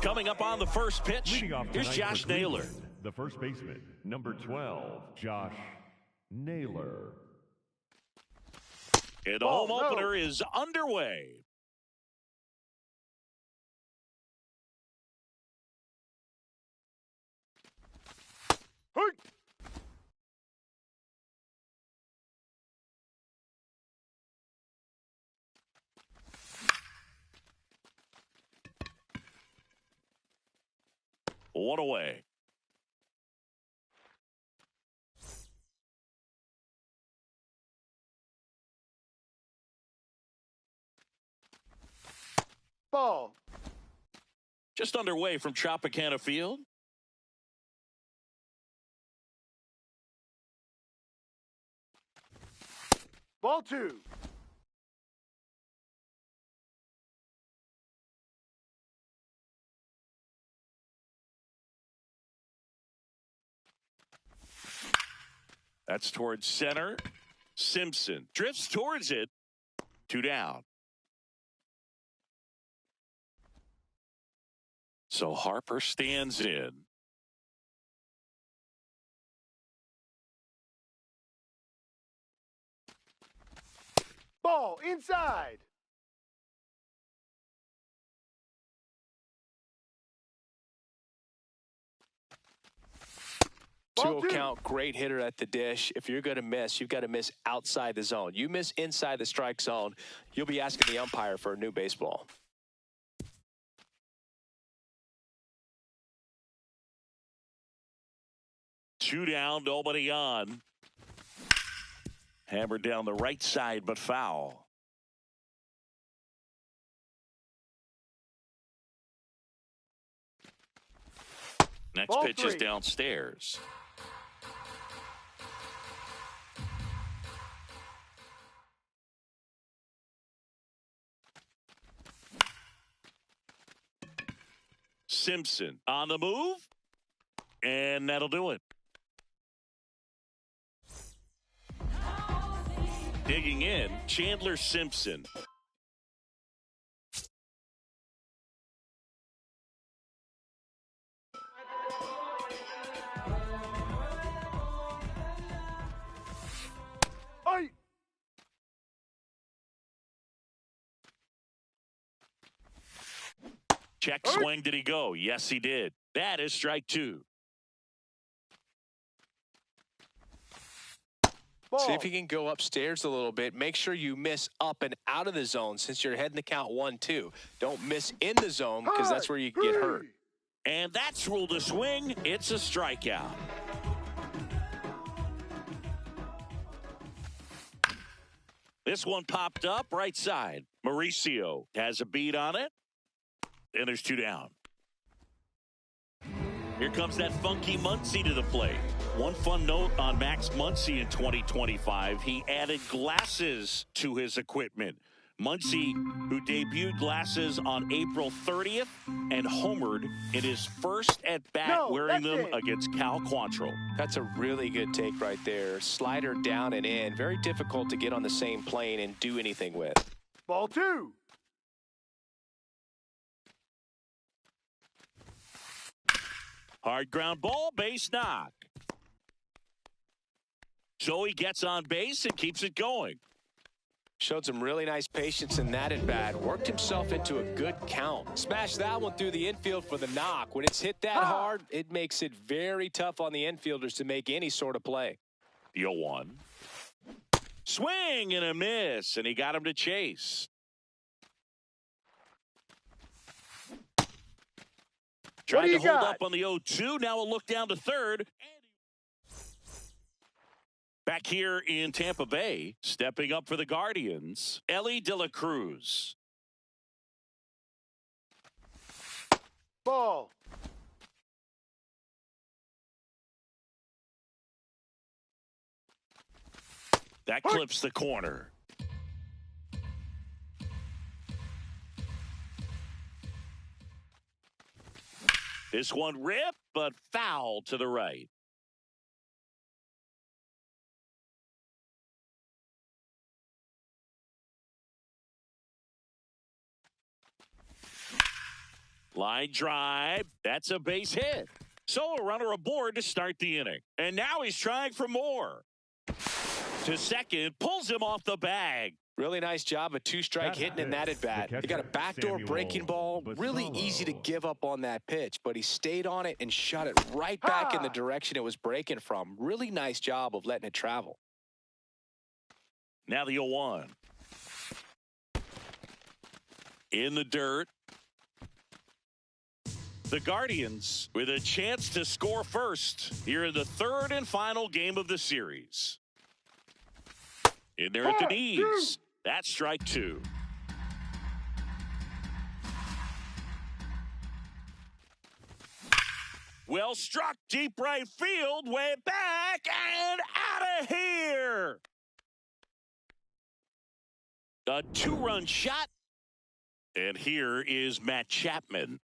Coming up on the first pitch, Leading off here's tonight Josh for Naylor. Cleveland, the first baseman, number 12, Josh Naylor. And the home opener is underway. Hey. One away. Ball. Just underway from Tropicana Field. Ball 2. That's towards center. Simpson drifts towards it. 2 down. So Harper stands in. Ball inside. Ball 2-0 2. count, great hitter at the dish. If you're going to miss, you've got to miss outside the zone. You miss inside the strike zone, you'll be asking the umpire for a new baseball. Two down, nobody on. Hammered down the right side, but foul. Next Ball pitch is 3. downstairs. Simpson on the move, and that'll do it. Digging in, Chandler Simpson. Ay. Check swing, did he go? Yes, he did. That is strike 2. Ball. See if you can go upstairs a little bit. Make sure you miss up and out of the zone since you're heading to count 1-2. Don't miss in the zone because that's where you get hurt. And that's ruled a swing. It's a strikeout. This one popped up right side. Mauricio has a beat on it. And there's 2 down. Here comes that funky Muncy to the plate. One fun note on Max Muncy in 2025, he added glasses to his equipment. Muncy, who debuted glasses on April 30th and homered in his first at-bat wearing them against Cal Quantrill. That's a really good take right there. Slider down and in. Very difficult to get on the same plane and do anything with. Ball 2. Hard ground ball, base knock. So he gets on base and keeps it going. Showed some really nice patience in that at bat. Worked himself into a good count. Smashed that one through the infield for the knock. When it's hit that hard, it makes it very tough on the infielders to make any sort of play. The 0-1. Swing and a miss, and he got him to chase. Trying to hold up on the 0-2. Now a look down to third. Back here in Tampa Bay, stepping up for the Guardians, Elly De La Cruz. Ball. That clips the corner. This one ripped, but foul to the right. Line drive. That's a base hit. So a runner aboard to start the inning. And now he's trying for more. To second, pulls him off the bag. Really nice job of two-strike hitting in that at-bat. He got a backdoor breaking ball. Really easy to give up on that pitch, but he stayed on it and shot it right back in the direction it was breaking from. Really nice job of letting it travel. Now the 0-1. In the dirt. The Guardians with a chance to score first here in the third and final game of the series. In there at the knees. That's strike two. Well struck, deep right field, way back and out of here. A two-run shot. And here is Matt Chapman.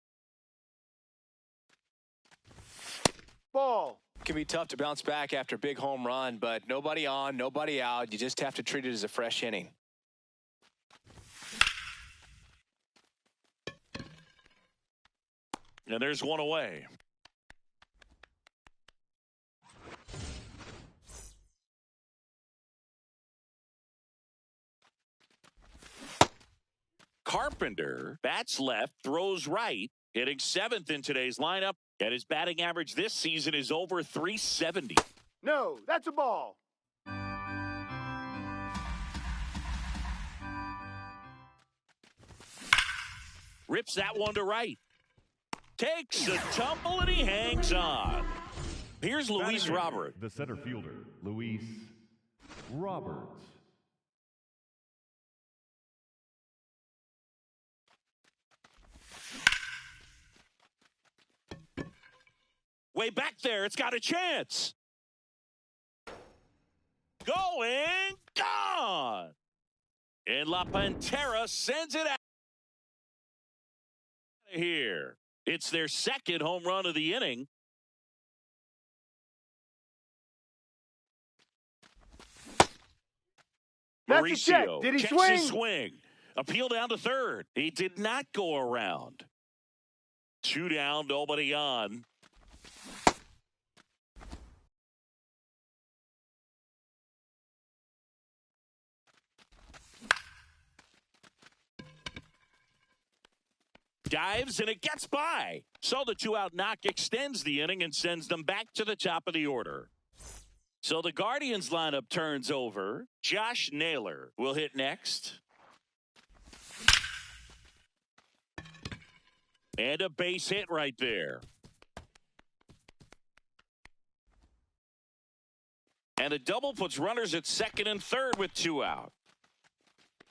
Ball. It can be tough to bounce back after a big home run, but nobody on, nobody out. You just have to treat it as a fresh inning. And there's one away. Carpenter bats left, throws right, hitting 7th in today's lineup, and his batting average this season is over .370. No, that's a ball. Rips that one to right. Takes a tumble and he hangs on. Here's Luis Robert. The center fielder, Luis Roberts. Way back there, it's got a chance. Going, gone. And La Pantera sends it out of here. It's their second home run of the inning. That's a check. Mauricio Did he checks swing? his swing. Appeal down to third. He did not go around. 2 down, nobody on. Dives and it gets by. So the 2-out knock extends the inning and sends them back to the top of the order. So the Guardians lineup turns over. Josh Naylor will hit next. And a base hit right there. And a double puts runners at second and third with 2 out.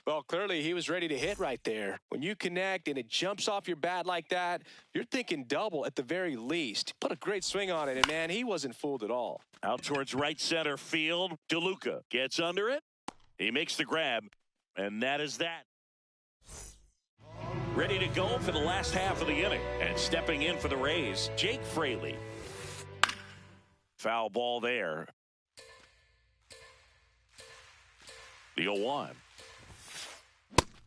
Well, clearly he was ready to hit right there. When you connect and it jumps off your bat like that, you're thinking double at the very least. Put a great swing on it, and, man, he wasn't fooled at all. Out towards right center field. DeLuca gets under it. He makes the grab, and that is that. Ready to go for the last half of the inning. And stepping in for the Rays, Jake Fraley. Foul ball there. The 0-1.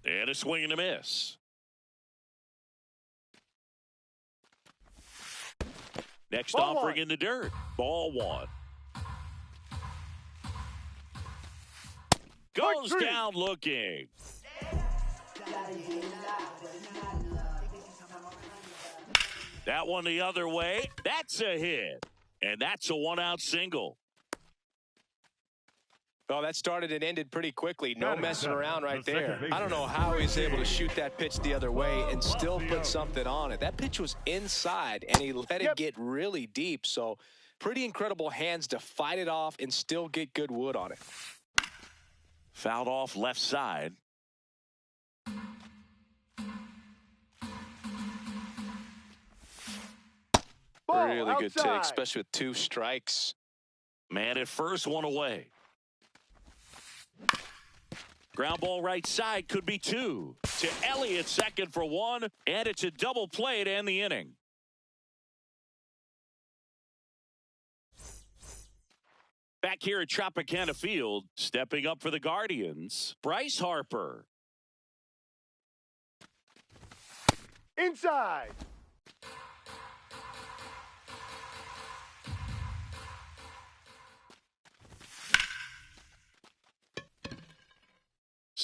And a swing and a miss. Next Ball offering one. in the dirt. Ball 1. Goes Strike 3. down looking. That one the other way. That's a hit. And that's a 1-out single. Well, that started and ended pretty quickly. No Batting messing seventh, around right the second there. baseman, I don't know how he was able to shoot that pitch the other way and still put something on it. That pitch was inside, and he let it get really deep. So pretty incredible hands to fight it off and still get good wood on it. Fouled off left side. Ball Really good take, outside. especially with 2 strikes. Man at first, 1 away. Ground ball right side, could be 2. To Elliott, second for 1, and it's a double play to end the inning. Back here at Tropicana Field, stepping up for the Guardians, Bryce Harper. Inside.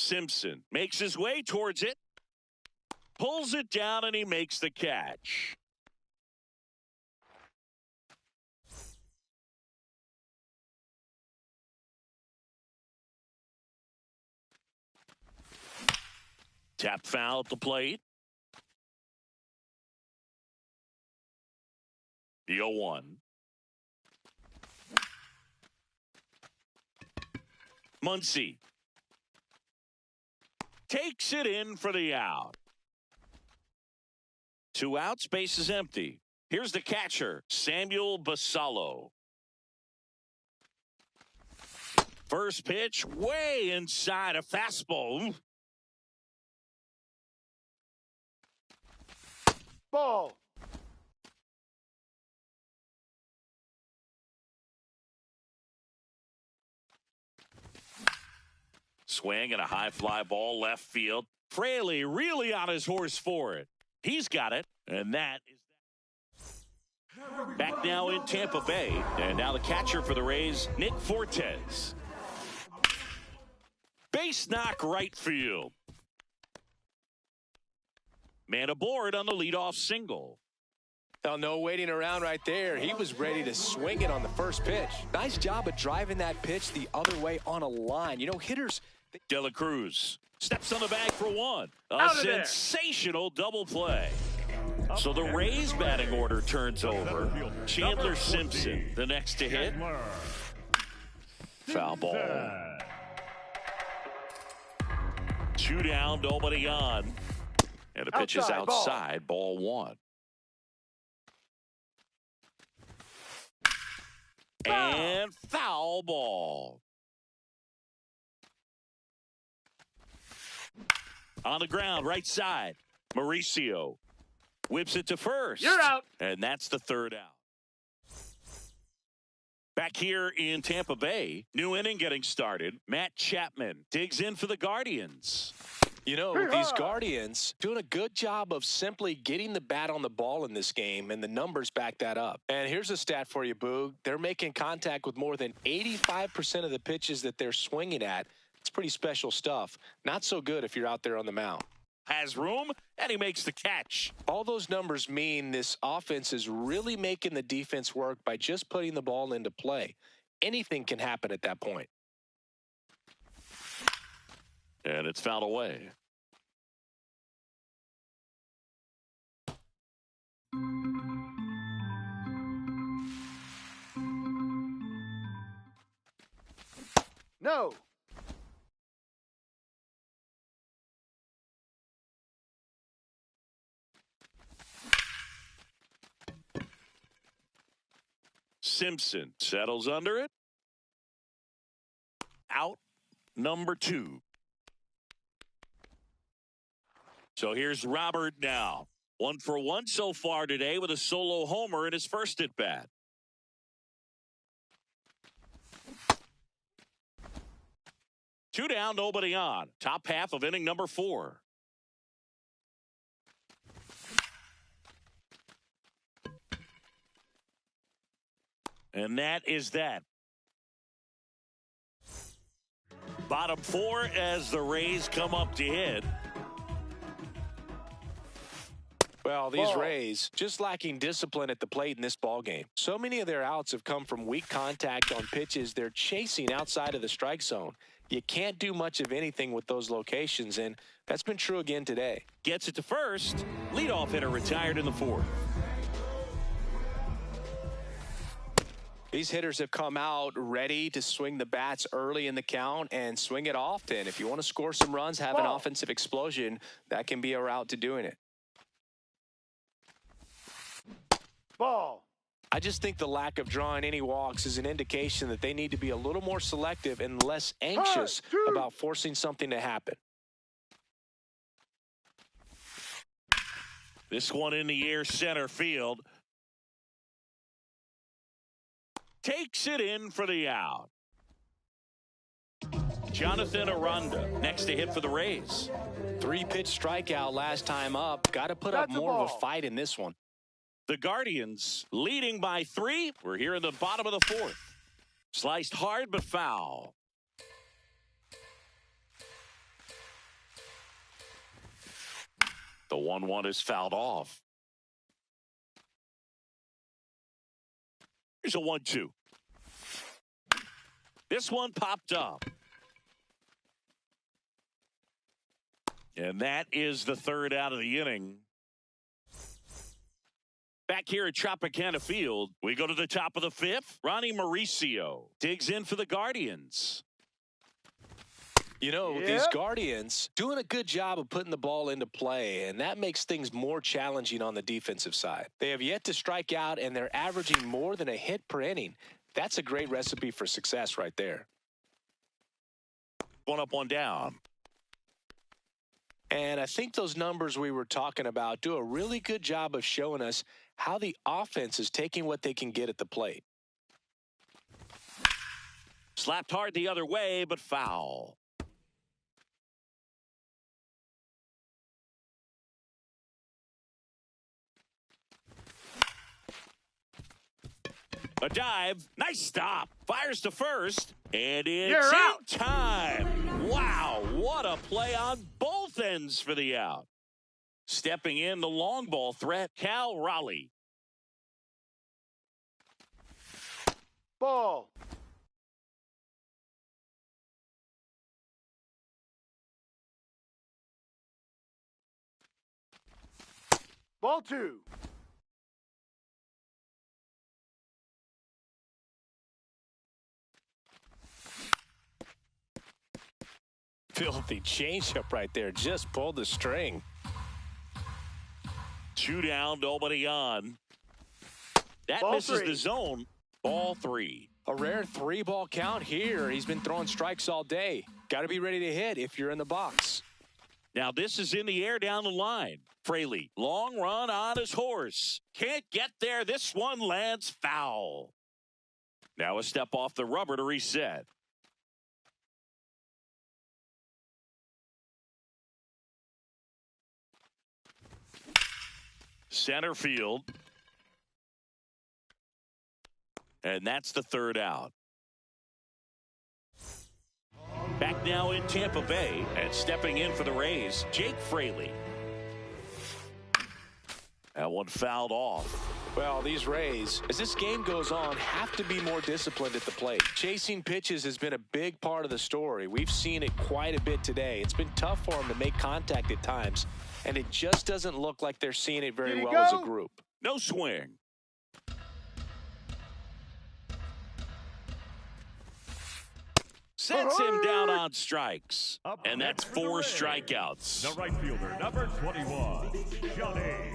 Simpson makes his way towards it, pulls it down, and he makes the catch. Tap foul at the plate. The 0-1. Muncy takes it in for the out. 2 outs, base is empty. Here's the catcher, Samuel Basallo. First pitch, way inside, a fastball. Ball. Swing and a high fly ball left field. Fraley really on his horse for it. He's got it, and that is that. Back now in Tampa Bay, and now the catcher for the Rays, Nick Fortes. Base knock right field. Man aboard on the leadoff single. Well, no waiting around right there. He was ready to swing it on the first pitch. Nice job of driving that pitch the other way on a line. You know, hitters... De La Cruz steps on the bag for 1. A Out of there. sensational double play. So the Rays batting order turns over. Chandler Simpson, the next to hit. Foul ball. 2 down, nobody on. And the pitch is outside, ball 1. And foul ball. On the ground, right side. Mauricio whips it to first. You're out. And that's the 3rd out. Back here in Tampa Bay, new inning getting started. Matt Chapman digs in for the Guardians. You know, these Guardians doing a good job of simply getting the bat on the ball in this game, and the numbers back that up. And here's a stat for you, Boog. They're making contact with more than 85% of the pitches that they're swinging at. It's pretty special stuff. Not so good if you're out there on the mound. Has room, and he makes the catch. All those numbers mean this offense is really making the defense work by just putting the ball into play. Anything can happen at that point. And it's fouled away. No. Simpson settles under it. Out number 2. So here's Robert now. 1 for 1 so far today with a solo homer in his first at bat. Two down, nobody on. Top half of inning number 4. And that is that. Bottom 4 as the Rays come up to hit. Well, these Rays just lacking discipline at the plate in this ball game. So many of their outs have come from weak contact on pitches they're chasing outside of the strike zone. You can't do much of anything with those locations, and that's been true again today. Gets it to first. Leadoff hitter retired in the 4th. These hitters have come out ready to swing the bats early in the count and swing it often. If you want to score some runs, have an offensive explosion, that can be a route to doing it. Ball. I just think the lack of drawing any walks is an indication that they need to be a little more selective and less anxious about forcing something to happen. This one in the air center field. Takes it in for the out. Jonathan Aranda next to hit for the Rays. 3-pitch strikeout last time up. Got to put up more of a fight in this one. The Guardians leading by 3. We're here in the bottom of the 4th. Sliced hard but foul. The 1-1 is fouled off. Here's a 1-2. This one popped up. And that is the third out of the inning. Back here at Tropicana Field, we go to the top of the fifth. Ronnie Mauricio digs in for the Guardians. You know, these Guardians doing a good job of putting the ball into play, and that makes things more challenging on the defensive side. They have yet to strike out, and they're averaging more than a hit per inning. That's a great recipe for success right there. One up, one down. And I think those numbers we were talking about do a really good job of showing us how the offense is taking what they can get at the plate. Slapped hard the other way, but foul. A dive. Nice stop. Fires to first. And it's in time. Wow, what a play on both ends for the out. Stepping in the long ball threat, Cal Raleigh. Ball. Ball 2. Filthy changeup right there. Just pulled the string. 2 down, nobody on. That Ball misses 3. the zone. Ball 3. A rare 3-ball count here. He's been throwing strikes all day. Got to be ready to hit if you're in the box. Now this is in the air down the line. Fraley, long run on his horse. Can't get there. This one lands foul. Now a step off the rubber to reset. Center field. And that's the third out. Back now in Tampa Bay and stepping in for the Rays, Jake Fraley. That one fouled off. Well, these Rays, as this game goes on, have to be more disciplined at the plate. Chasing pitches has been a big part of the story. We've seen it quite a bit today. It's been tough for them to make contact at times, and it just doesn't look like they're seeing it very well as a group. No swing. Sets him down on strikes. And that's 4 strikeouts. The right fielder, number 21, Johnny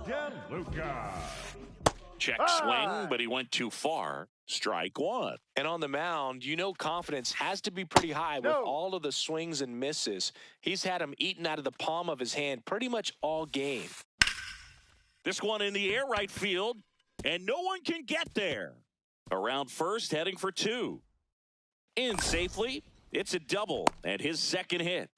DeLuca. Check swing, but he went too far. Strike 1. And on the mound, you know confidence has to be pretty high with all of the swings and misses. He's had them eaten out of the palm of his hand pretty much all game. This one in the air right field, and no one can get there. Around first, heading for 2. In safely, it's a double and his second hit.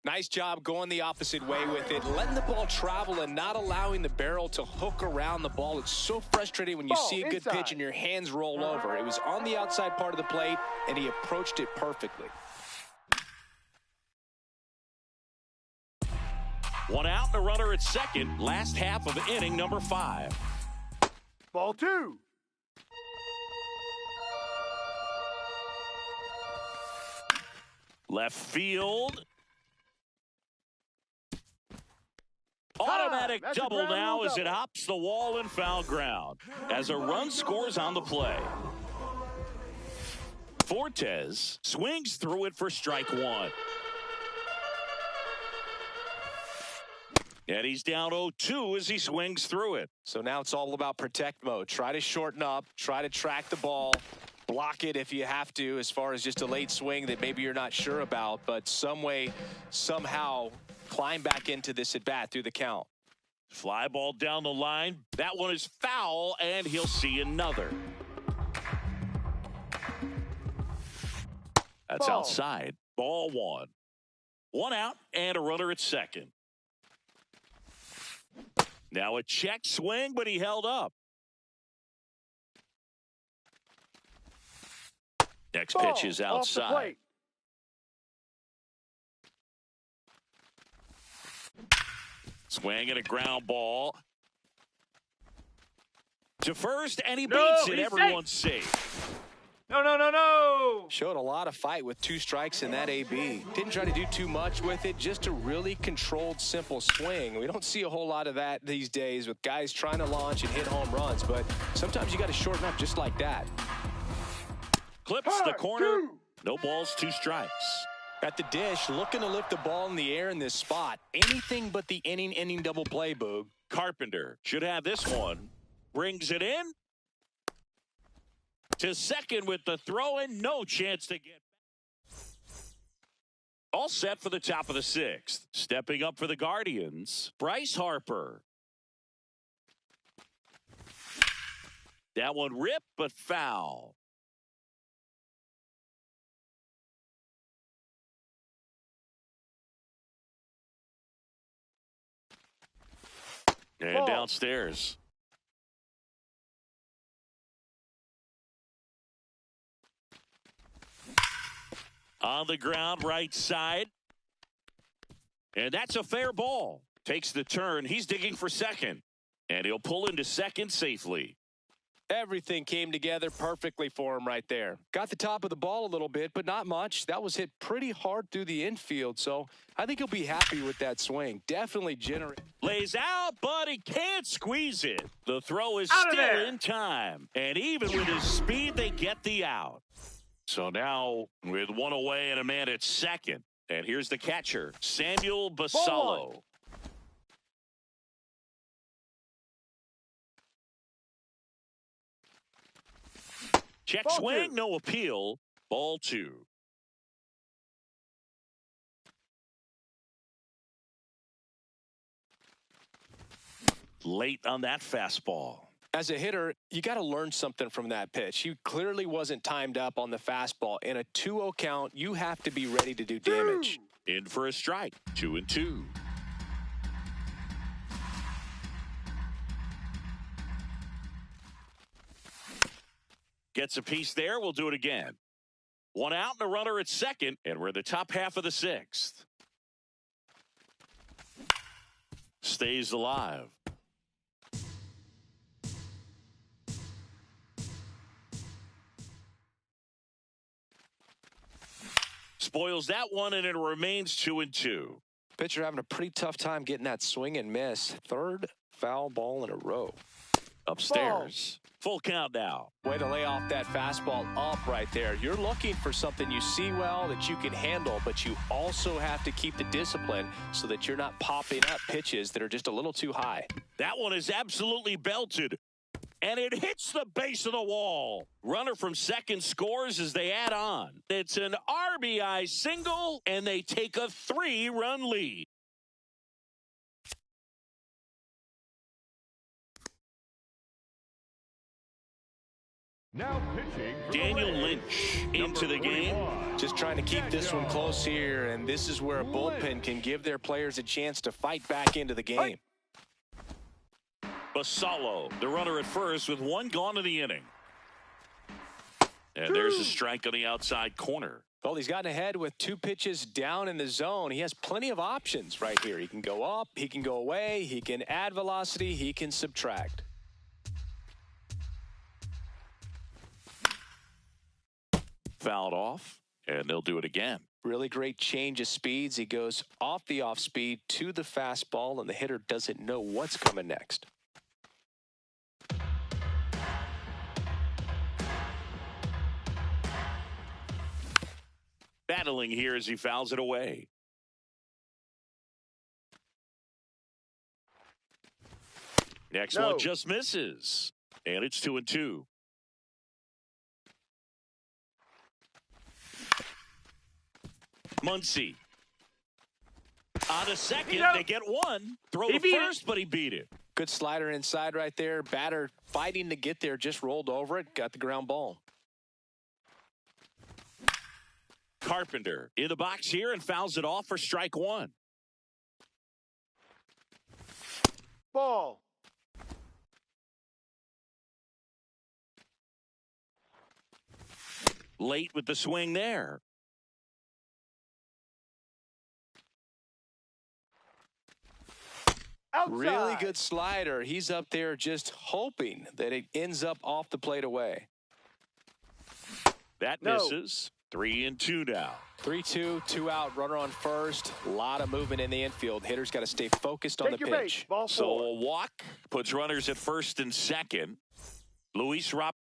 Nice job going the opposite way with it, letting the ball travel and not allowing the barrel to hook around the ball. It's so frustrating when you see a good pitch and your hands roll over. It was on the outside part of the plate, and he approached it perfectly. 1 out and a runner at second, last half of inning number 5. Ball 2. Left field. Automatic double now as it hops the wall and foul ground as a run scores on the play. Fortes swings through it for strike 1. And he's down 0-2 as he swings through it. So now it's all about protect mode. Try to shorten up, try to track the ball, block it if you have to, as far as just a late swing that maybe you're not sure about, but some way, somehow climb back into this at bat through the count. Fly ball down the line. That one is foul, and he'll see another. That's outside. Ball 1. 1 out and a runner at second. Now a check swing, but he held up. Next pitch is outside. Swing and a ground ball. To first, and he No, beats it. he's Everyone's safe. No. Showed a lot of fight with 2 strikes in that AB. Didn't try to do too much with it, just a really controlled, simple swing. We don't see a whole lot of that these days with guys trying to launch and hit home runs, but sometimes you got to shorten up just like that. Clips the corner. No balls, 2 strikes. At the dish, looking to lift the ball in the air in this spot. Anything but the inning double play, Boog. Carpenter should have this one. Brings it in. To second with the throw in. No chance to get. All set for the top of the 6th. Stepping up for the Guardians, Bryce Harper. That one ripped, but foul. And Ball. downstairs. On the ground, right side. And that's a fair ball. Takes the turn. He's digging for second. And he'll pull into second safely. Everything came together perfectly for him right there. Got the top of the ball a little bit, but not much. That was hit pretty hard through the infield, so I think he'll be happy with that swing. Definitely generate. Lays out, but he can't squeeze it. The throw is Out of still there. in time. And even with his speed, they get the out. So now, with one away and a man at second. And here's the catcher, Samuel Basallo. Check Ball swing, 2. no appeal. Ball 2. Late on that fastball. As a hitter, you got to learn something from that pitch. He clearly wasn't timed up on the fastball. In a 2-0 count, you have to be ready to do damage. In for a strike. 2-2. Gets a piece there. We'll do it again. 1 out and a runner at second. And we're in the top half of the 6th. Stays alive. Spoils that one, and it remains 2-2. Pitcher having a pretty tough time getting that swing and miss. 3rd foul ball in a row. Upstairs. Full count now. Way to lay off that fastball up right there. You're looking for something you see well that you can handle, but you also have to keep the discipline so that you're not popping up pitches that are just a little too high. That one is absolutely belted. And it hits the base of the wall. Runner from second scores as they add on. It's an RBI single, and they take a 3-run lead. Now pitching for Daniel the Rays, Lynch number into the game. 41. Just trying to keep this one close here, and this is where a bullpen can give their players a chance to fight back into the game. Basallo, the runner at first with 1 gone in the inning. And there's a strike on the outside corner. Well, he's gotten ahead with 2 pitches down in the zone. He has plenty of options right here. He can go up, he can go away, he can add velocity, he can subtract. Fouled off, and they'll do it again. Really great change of speeds. He goes off the off speed to the fastball, and the hitter doesn't know what's coming next. Battling here as he fouls it away. Next No. one just misses. And it's 2-2. Muncy. On a second, they get 1. Throw He to beat it. first, but he beat it. Good slider inside right there. Batter fighting to get there, just rolled over it, got the ground ball. Carpenter in the box here and fouls it off for strike 1. Ball. Late with the swing there. Outside. Really good slider. He's up there just hoping that it ends up off the plate away. That misses. 3-2 now. 3-2, 2 out, runner on first. A lot of movement in the infield. Hitter's got to stay focused on the pitch. Ball So four. a walk puts runners at first and second. Luis Robert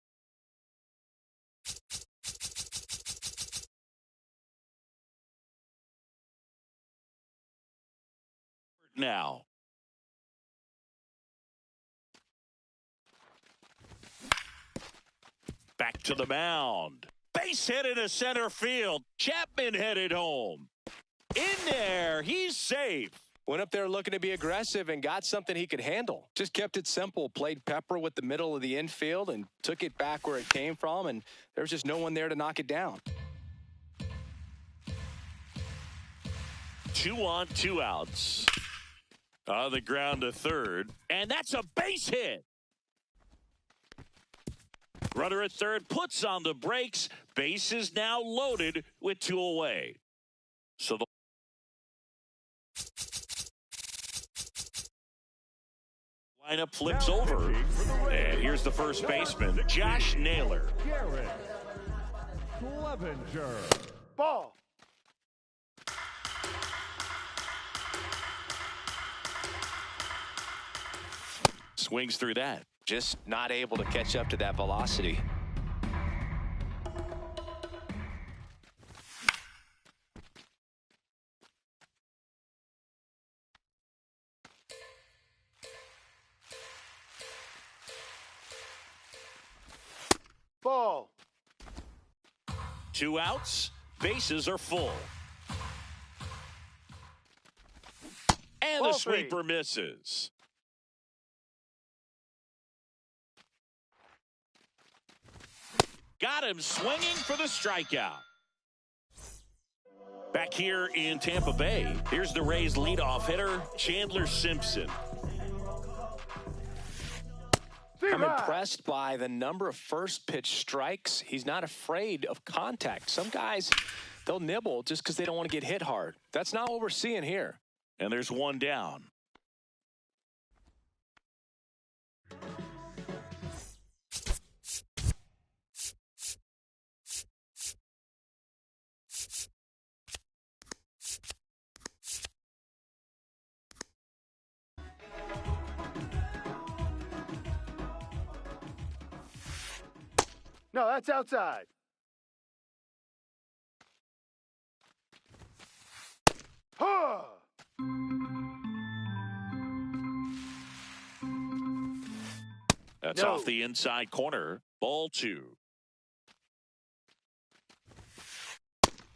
now. Back to the mound. Base hit into center field. Chapman headed home. In there. He's safe. Went up there looking to be aggressive and got something he could handle. Just kept it simple. Played Pepper with the middle of the infield and took it back where it came from, and there was just no one there to knock it down. 2 on, 2 outs. On the ground to third. And that's a base hit. Runner at third puts on the brakes. Base is now loaded with 2 away. So the lineup flips over. And here's the first baseman, Josh Naylor. Garrett Clevenger. Ball. Swings through that. Just not able to catch up to that velocity. Ball. 2 outs. Bases are full. And Ball the three. sweeper misses. Got him swinging for the strikeout. Back here in Tampa Bay, here's the Rays' leadoff hitter, Chandler Simpson. I'm impressed by the number of first pitch strikes. He's not afraid of contact. Some guys, they'll nibble just because they don't want to get hit hard. That's not what we're seeing here. And there's 1 down. No, that's outside. Huh. That's off the inside corner. Ball 2.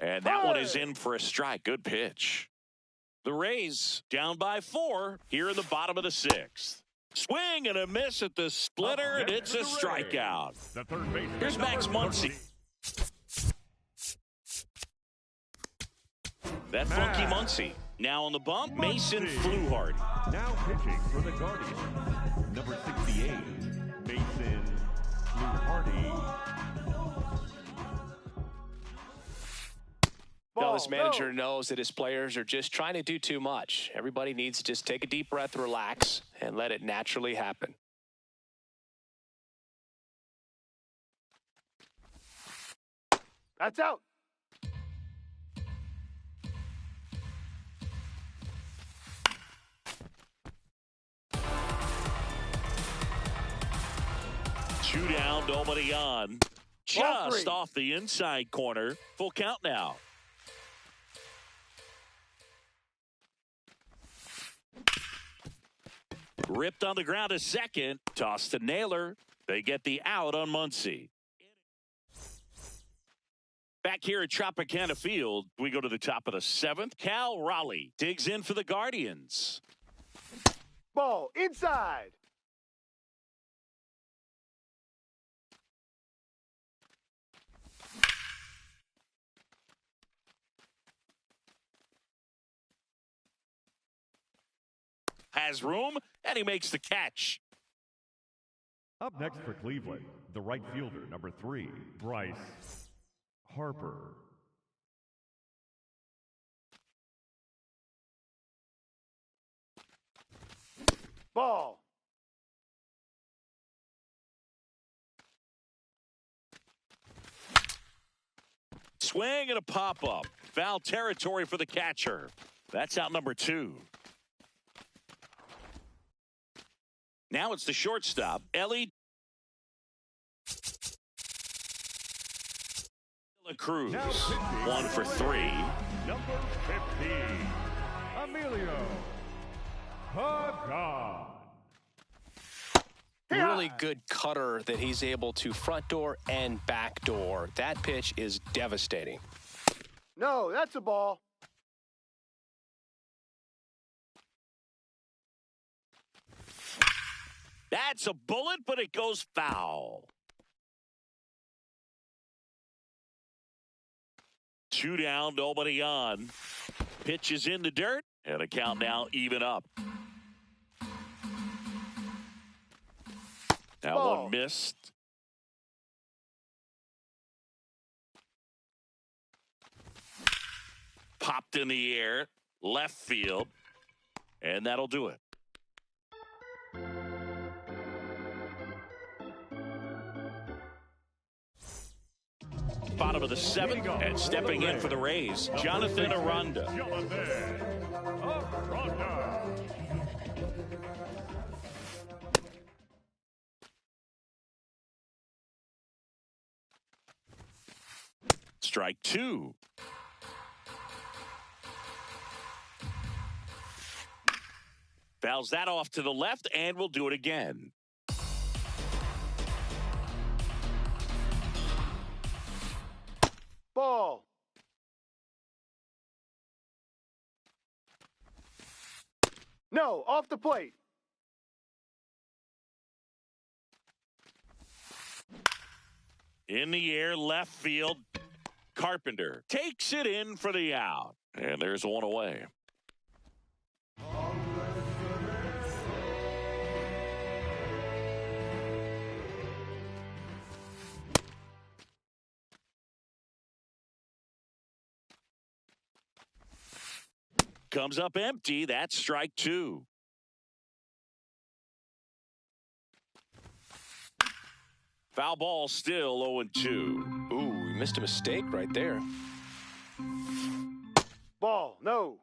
And that one is in for a strike. Good pitch. The Rays down by 4 here in the bottom of the 6th. Swing and a miss at the splitter, and it's a strikeout. The third baseman. Here's Max Muncy. That funky Muncy. Now on the bump, Mason Fluharty. Now pitching for the Guardians, number 68, Mason Fluharty. Now, this manager knows that his players are just trying to do too much. Everybody needs to just take a deep breath, relax, and let it naturally happen. That's out. Two down, nobody on. Just off the inside corner. Full count now. Ripped on the ground to second. Toss to Naylor. They get the out on Muncy. Back here at Tropicana Field, we go to the top of the 7th. Cal Raleigh digs in for the Guardians. Ball inside. Has room, and he makes the catch. Up next for Cleveland, the right fielder, number 3, Bryce Harper. Ball. Swing and a pop-up. Foul territory for the catcher. That's out number 2. Now it's the shortstop, Ellie Cruz. 1 for 3. Number 15, Emilio Pagan. Really good cutter that he's able to front door and back door. That pitch is devastating. No, that's a ball. That's a bullet, but it goes foul. 2 down, nobody on. Pitch is in the dirt, and a count now even up. That Ball. one missed. Popped in the air, left field, and that'll do it. Bottom of the 7th, and stepping in for the Rays, Jonathan Aranda. Strike 2. Fouls that off to the left, and we'll do it again. Ball. No, off the plate. In the air, left field. Carpenter takes it in for the out. And there's one away. Comes up empty. That's strike 2. Foul ball, still 0-2. Ooh, he missed a mistake right there. Ball. No.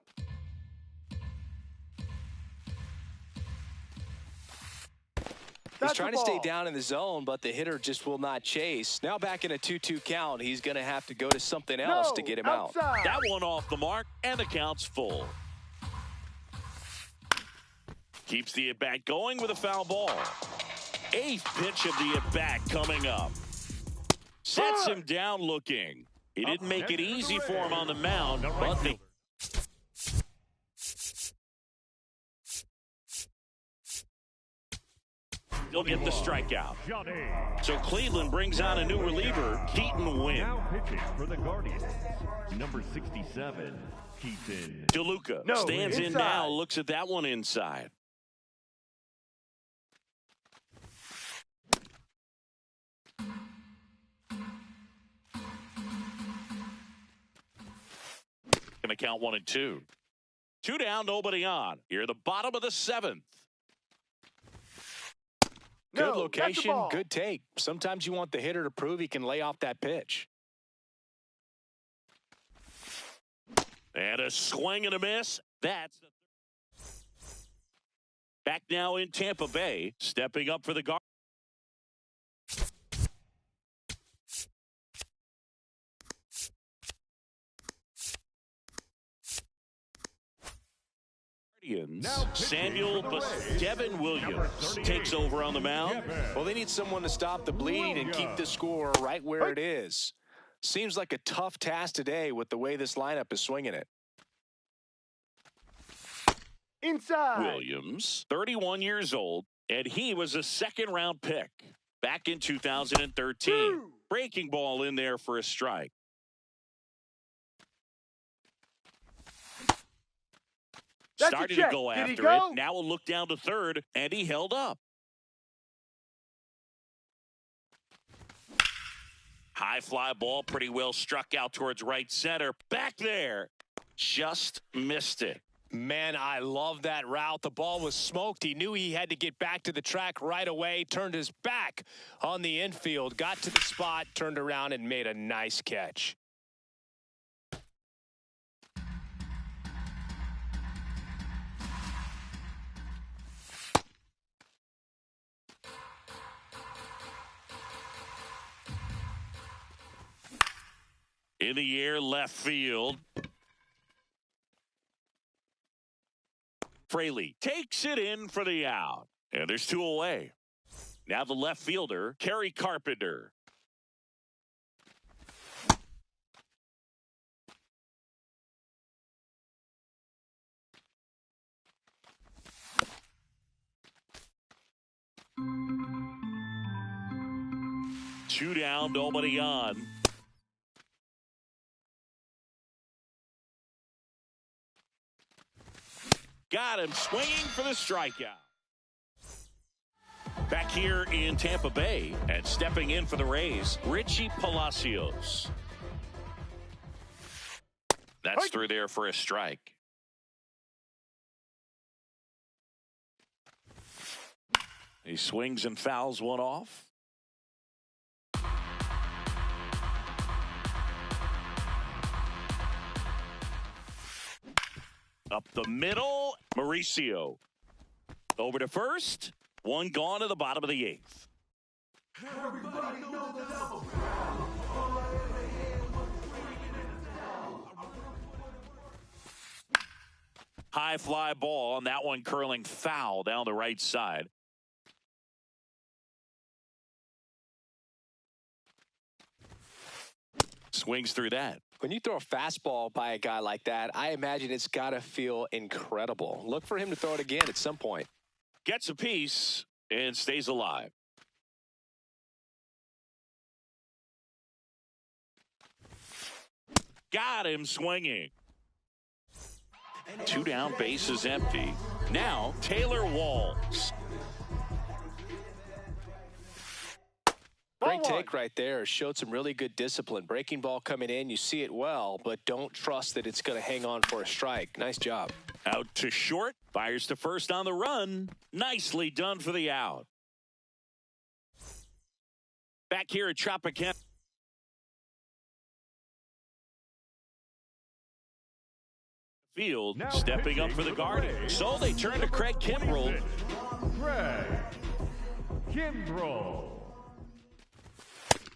He's trying to stay down in the zone, but the hitter just will not chase. Now back in a 2-2 count, he's going to have to go to something else to get him out. That one off the mark, and the count's full. Keeps the at-bat going with a foul ball. 8th pitch of the at-bat coming up. Sets him down looking. He didn't make it easy for him on the mound, but the he'll get the strikeout. So Cleveland brings on a new reliever, Keaton Winn. Now pitching for the Guardians, number 67, Keaton DeLuca No, stands in inside. now, looks at that one inside. Gonna count 1 and 2. 2 down, nobody on. Here, the bottom of the 7th. Good No, location, that's a ball. good take. Sometimes you want the hitter to prove he can lay off that pitch. And a swing and a miss. That's back now in Tampa Bay, stepping up for the Guardians. Samuel Devin Williams takes over on the mound. Well, they need someone to stop the bleeding and keep the score right where it is. Seems like a tough task today with the way this lineup is swinging it. Inside. Williams, 31 years old, and he was a second-round pick back in 2013. Breaking ball in there for a strike. That's Started a to check. go Did he after go? it. Now we'll look down to third, and he held up. High fly ball, pretty well struck out towards right center. Back there. Just missed it. Man, I love that route. The ball was smoked. He knew he had to get back to the track right away, turned his back on the infield, got to the spot, turned around, and made a nice catch. In the air, left field. Fraley takes it in for the out. And there's two away. Now the left fielder, Kerry Carpenter. Two down, nobody on. Got him swinging for the strikeout. Back here in Tampa Bay and stepping in for the Rays, Richie Palacios. That's through there for a strike. He swings and fouls one off. Up the middle, Mauricio. Over to first. One gone to the bottom of the eighth. High fly ball on that one, curling foul down the right side. Swings through that. When you throw a fastball by a guy like that, I imagine it's got to feel incredible. Look for him to throw it again at some point. Gets a piece and stays alive. Got him swinging. Two down, bases empty. Now Taylor Walls. Great take right there. Showed some really good discipline. Breaking ball coming in, you see it well, but don't trust that it's going to hang on for a strike. Nice job. Out to short, fires to first on the run. Nicely done for the out. Back here at Tropicana. Field, Now stepping up for the Guardians. So they turn to Craig Kimbrell. Craig Kimbrell.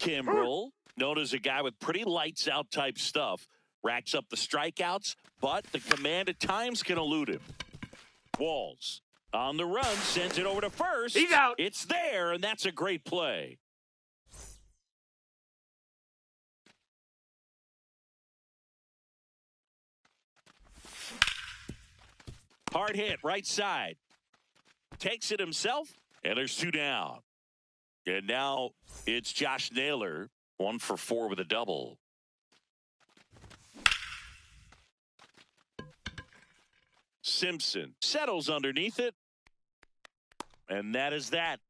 Kimbrell, known as a guy with pretty lights out type stuff, racks up the strikeouts, but the command at times can elude him. Walls on the run, sends it over to first. He's out. It's there, and that's a great play. Hard hit, right side. Takes it himself, and there's two down. And now it's Josh Naylor, 1 for 4 with a double. Simpson settles underneath it. And that is that.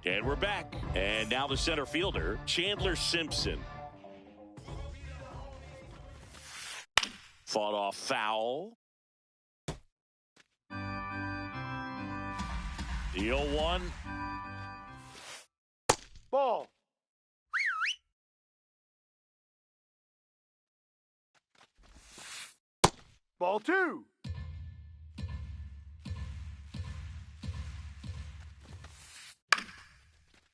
And we're back. And now the center fielder, Chandler Simpson. Fought off foul. The 0-1. Ball. Ball 2.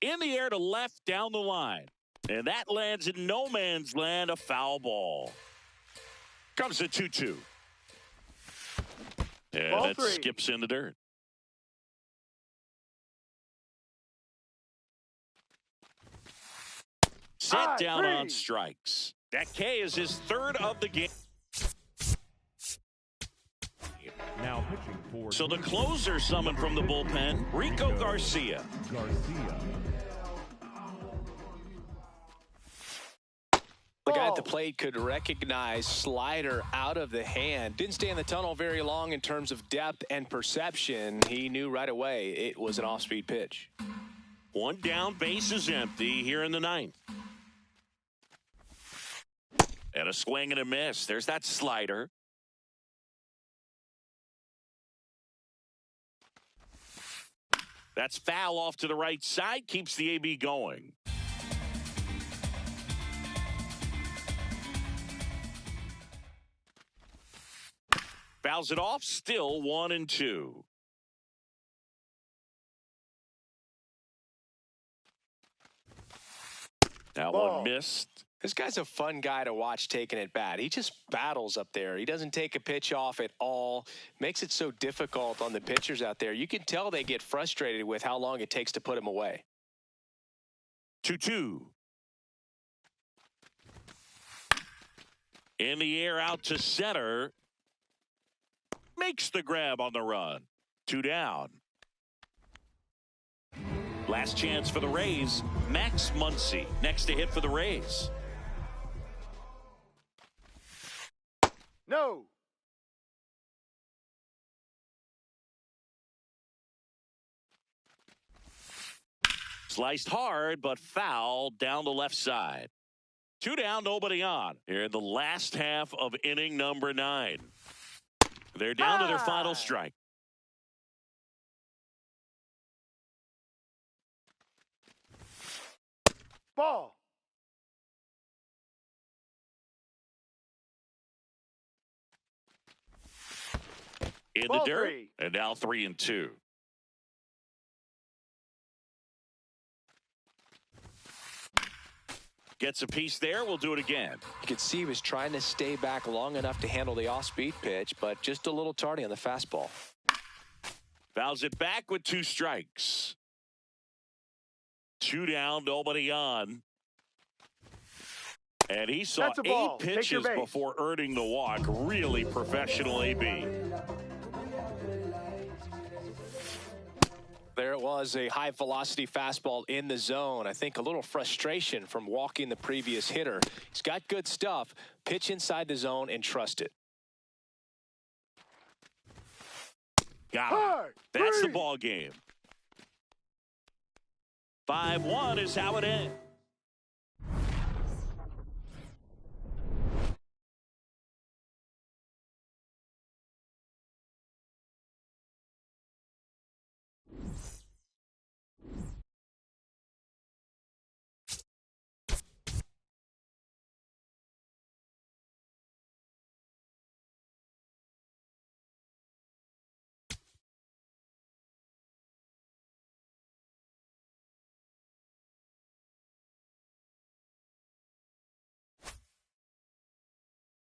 In the air to left down the line. And that lands in no man's land, a foul ball. Comes the 2-2. And Ball that 3. skips in the dirt. Set down 3. on strikes. That K is his third of the game. Now pitching for. So the closer summoned from the bullpen, Rico Garcia. The guy at the plate could recognize slider out of the hand. Didn't stay in the tunnel very long in terms of depth and perception. He knew right away it was an off-speed pitch. One down, base is empty here in the ninth. And a swing and a miss. There's that slider. That's foul off to the right side. Keeps the AB going. Fouls it off. Still 1-2. That Ball. one missed. This guy's a fun guy to watch taking at bat. He just battles up there. He doesn't take a pitch off at all. Makes it so difficult on the pitchers out there. You can tell they get frustrated with how long it takes to put him away. 2-2. In the air out to center. Makes the grab on the run. 2 down. Last chance for the Rays. Max Muncy next to hit for the Rays. No. Sliced hard, but foul down the left side. 2 down, nobody on. Here in the last half of inning number 9. They're down to their final strike. Ball. In Ball the dirt, 3. and now 3-2. Gets a piece there. We'll do it again. You could see he was trying to stay back long enough to handle the off-speed pitch, but just a little tardy on the fastball. Fouls it back with 2 strikes. 2 down, nobody on. And he saw That's a ball. 8 Take your pitches base. before earning the walk. Really professional AB. There it was, a high-velocity fastball in the zone. I think a little frustration from walking the previous hitter. He's got good stuff. Pitch inside the zone and trust it. Got him. Hard. That's the 3. ball game. 5-1 is how it ends.